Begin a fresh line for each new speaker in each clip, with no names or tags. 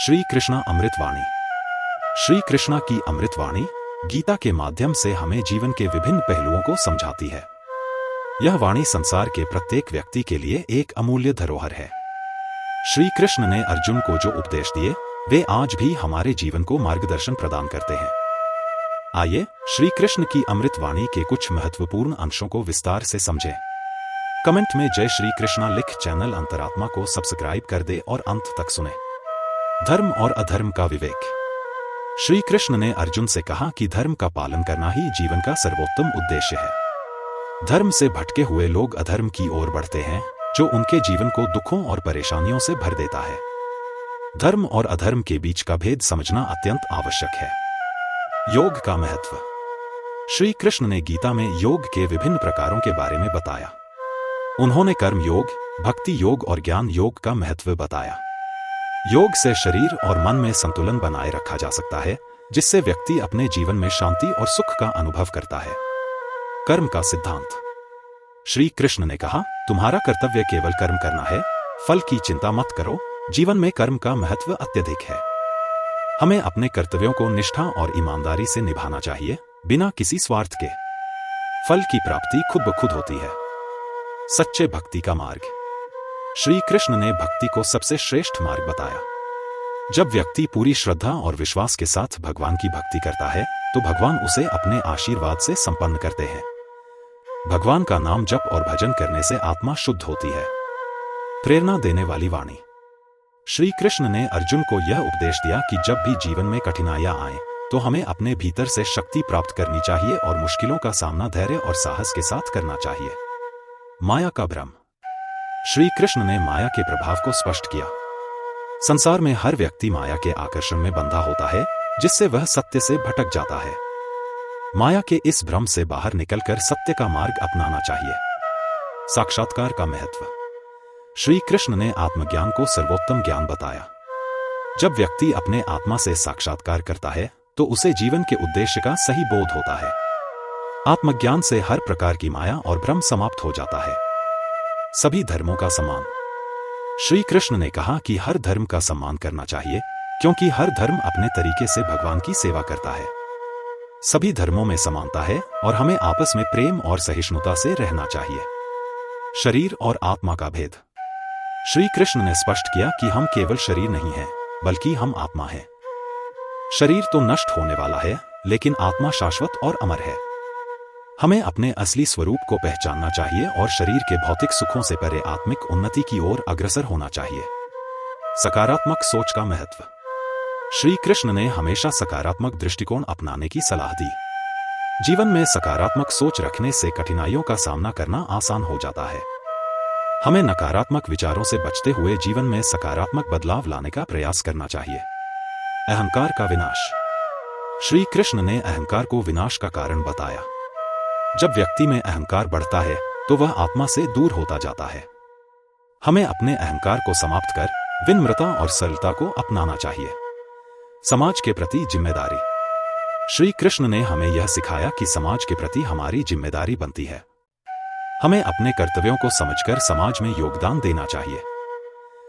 श्री कृष्णा अमृतवाणी। श्री कृष्णा की अमृतवाणी गीता के माध्यम से हमें जीवन के विभिन्न पहलुओं को समझाती है। यह वाणी संसार के प्रत्येक व्यक्ति के लिए एक अमूल्य धरोहर है। श्री कृष्ण ने अर्जुन को जो उपदेश दिए वे आज भी हमारे जीवन को मार्गदर्शन प्रदान करते हैं। आइए श्री कृष्ण की अमृतवाणी के कुछ महत्वपूर्ण अंशों को विस्तार से समझें। कमेंट में जय श्री कृष्णा लिख चैनल अंतरात्मा को सब्सक्राइब कर दे और अंत तक सुने। धर्म और अधर्म का विवेक। श्री कृष्ण ने अर्जुन से कहा कि धर्म का पालन करना ही जीवन का सर्वोत्तम उद्देश्य है। धर्म से भटके हुए लोग अधर्म की ओर बढ़ते हैं, जो उनके जीवन को दुखों और परेशानियों से भर देता है। धर्म और अधर्म के बीच का भेद समझना अत्यंत आवश्यक है। योग का महत्व। श्री कृष्ण ने गीता में योग के विभिन्न प्रकारों के बारे में बताया। उन्होंने कर्म योग, भक्ति योग और ज्ञान योग का महत्व बताया। योग से शरीर और मन में संतुलन बनाए रखा जा सकता है, जिससे व्यक्ति अपने जीवन में शांति और सुख का अनुभव करता है। कर्म का सिद्धांत। श्री कृष्ण ने कहा, तुम्हारा कर्तव्य केवल कर्म करना है, फल की चिंता मत करो। जीवन में कर्म का महत्व अत्यधिक है। हमें अपने कर्तव्यों को निष्ठा और ईमानदारी से निभाना चाहिए, बिना किसी स्वार्थ के। फल की प्राप्ति खुद ब खुद होती है। सच्चे भक्ति का मार्ग। श्री कृष्ण ने भक्ति को सबसे श्रेष्ठ मार्ग बताया। जब व्यक्ति पूरी श्रद्धा और विश्वास के साथ भगवान की भक्ति करता है, तो भगवान उसे अपने आशीर्वाद से संपन्न करते हैं। भगवान का नाम जप और भजन करने से आत्मा शुद्ध होती है। प्रेरणा देने वाली वाणी। श्री कृष्ण ने अर्जुन को यह उपदेश दिया कि जब भी जीवन में कठिनाइयां आएं, तो हमें अपने भीतर से शक्ति प्राप्त करनी चाहिए और मुश्किलों का सामना धैर्य और साहस के साथ करना चाहिए। माया का भ्रम। श्री कृष्ण ने माया के प्रभाव को स्पष्ट किया। संसार में हर व्यक्ति माया के आकर्षण में बंधा होता है, जिससे वह सत्य से भटक जाता है। माया के इस भ्रम से बाहर निकलकर सत्य का मार्ग अपनाना चाहिए। साक्षात्कार का महत्व। श्री कृष्ण ने आत्मज्ञान को सर्वोत्तम ज्ञान बताया। जब व्यक्ति अपने आत्मा से साक्षात्कार करता है, तो उसे जीवन के उद्देश्य का सही बोध होता है। आत्मज्ञान से हर प्रकार की माया और भ्रम समाप्त हो जाता है। सभी धर्मों का सम्मान। श्री कृष्ण ने कहा कि हर धर्म का सम्मान करना चाहिए, क्योंकि हर धर्म अपने तरीके से भगवान की सेवा करता है। सभी धर्मों में समानता है और हमें आपस में प्रेम और सहिष्णुता से रहना चाहिए। शरीर और आत्मा का भेद। श्री कृष्ण ने स्पष्ट किया कि हम केवल शरीर नहीं हैं, बल्कि हम आत्मा हैं। शरीर तो नष्ट होने वाला है, लेकिन आत्मा शाश्वत और अमर है। हमें अपने असली स्वरूप को पहचानना चाहिए और शरीर के भौतिक सुखों से परे आत्मिक उन्नति की ओर अग्रसर होना चाहिए। सकारात्मक सोच का महत्व। श्री कृष्ण ने हमेशा सकारात्मक दृष्टिकोण अपनाने की सलाह दी। जीवन में सकारात्मक सोच रखने से कठिनाइयों का सामना करना आसान हो जाता है। हमें नकारात्मक विचारों से बचते हुए जीवन में सकारात्मक बदलाव लाने का प्रयास करना चाहिए। अहंकार का विनाश। श्री कृष्ण ने अहंकार को विनाश का कारण बताया। जब व्यक्ति में अहंकार बढ़ता है, तो वह आत्मा से दूर होता जाता है। हमें अपने अहंकार को समाप्त कर विनम्रता और सरलता को अपनाना चाहिए। समाज के प्रति जिम्मेदारी। श्री कृष्ण ने हमें यह सिखाया कि समाज के प्रति हमारी जिम्मेदारी बनती है। हमें अपने कर्तव्यों को समझकर समाज में योगदान देना चाहिए।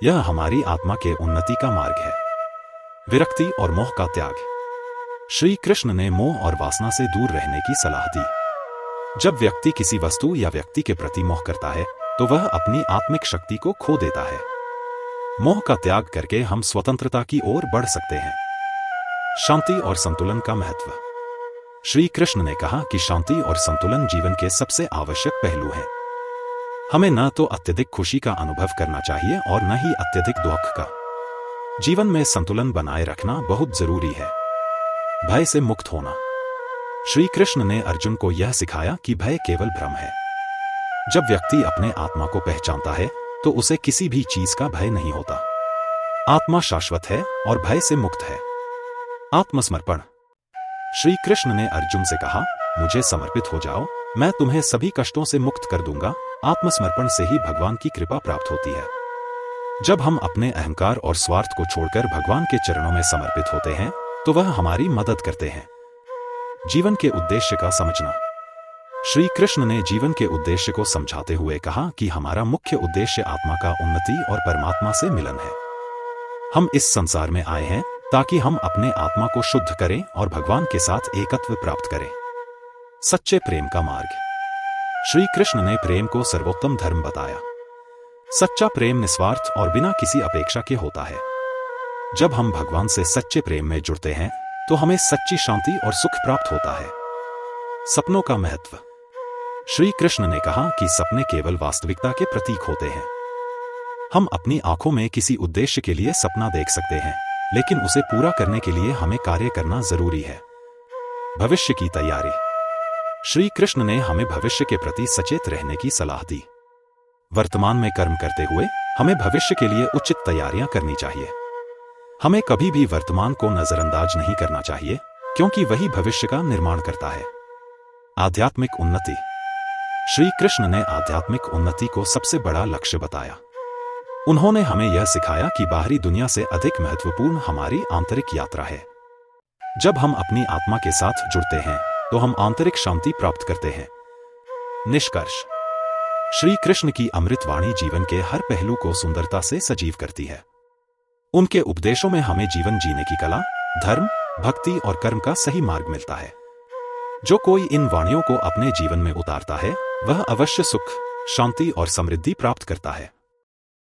यह हमारी आत्मा के उन्नति का मार्ग है। विरक्ति और मोह का त्याग। श्री कृष्ण ने मोह और वासना से दूर रहने की सलाह दी। जब व्यक्ति किसी वस्तु या व्यक्ति के प्रति मोह करता है, तो वह अपनी आत्मिक शक्ति को खो देता है। मोह का त्याग करके हम स्वतंत्रता की ओर बढ़ सकते हैं। शांति और संतुलन का महत्व। श्री कृष्ण ने कहा कि शांति और संतुलन जीवन के सबसे आवश्यक पहलू हैं। हमें न तो अत्यधिक खुशी का अनुभव करना चाहिए और न ही अत्यधिक दुख का। जीवन में संतुलन बनाए रखना बहुत जरूरी है। भय से मुक्त होना। श्री कृष्ण ने अर्जुन को यह सिखाया कि भय केवल भ्रम है। जब व्यक्ति अपने आत्मा को पहचानता है, तो उसे किसी भी चीज का भय नहीं होता। आत्मा शाश्वत है और भय से मुक्त है। आत्मसमर्पण। श्री कृष्ण ने अर्जुन से कहा, मुझे समर्पित हो जाओ, मैं तुम्हें सभी कष्टों से मुक्त कर दूंगा। आत्मसमर्पण से ही भगवान की कृपा प्राप्त होती है। जब हम अपने अहंकार और स्वार्थ को छोड़कर भगवान के चरणों में समर्पित होते हैं, तो वह हमारी मदद करते हैं। जीवन के उद्देश्य का समझना। श्री कृष्ण ने जीवन के उद्देश्य को समझाते हुए कहा कि हमारा मुख्य उद्देश्य आत्मा का उन्नति और परमात्मा से मिलन है। हम इस संसार में आए हैं ताकि हम अपने आत्मा को शुद्ध करें और भगवान के साथ एकत्व प्राप्त करें। सच्चे प्रेम का मार्ग। श्री कृष्ण ने प्रेम को सर्वोत्तम धर्म बताया। सच्चा प्रेम निस्वार्थ और बिना किसी अपेक्षा के होता है। जब हम भगवान से सच्चे प्रेम में जुड़ते हैं तो हमें सच्ची शांति और सुख प्राप्त होता है। सपनों का महत्व। श्री कृष्ण ने कहा कि सपने केवल वास्तविकता के प्रतीक होते हैं। हम अपनी आंखों में किसी उद्देश्य के लिए सपना देख सकते हैं, लेकिन उसे पूरा करने के लिए हमें कार्य करना जरूरी है। भविष्य की तैयारी। श्री कृष्ण ने हमें भविष्य के प्रति सचेत रहने की सलाह दी। वर्तमान में कर्म करते हुए हमें भविष्य के लिए उचित तैयारियां करनी चाहिए। हमें कभी भी वर्तमान को नजरअंदाज नहीं करना चाहिए, क्योंकि वही भविष्य का निर्माण करता है। आध्यात्मिक उन्नति। श्री कृष्ण ने आध्यात्मिक उन्नति को सबसे बड़ा लक्ष्य बताया। उन्होंने हमें यह सिखाया कि बाहरी दुनिया से अधिक महत्वपूर्ण हमारी आंतरिक यात्रा है। जब हम अपनी आत्मा के साथ जुड़ते हैं तो हम आंतरिक शांति प्राप्त करते हैं। निष्कर्ष। श्री कृष्ण की अमृत वाणी जीवन के हर पहलू को सुंदरता से सजीव करती है। उनके उपदेशों में हमें जीवन जीने की कला, धर्म, भक्ति और कर्म का सही मार्ग मिलता है। जो कोई इन वाणियों को अपने जीवन में उतारता है वह अवश्य सुख, शांति और समृद्धि प्राप्त करता है।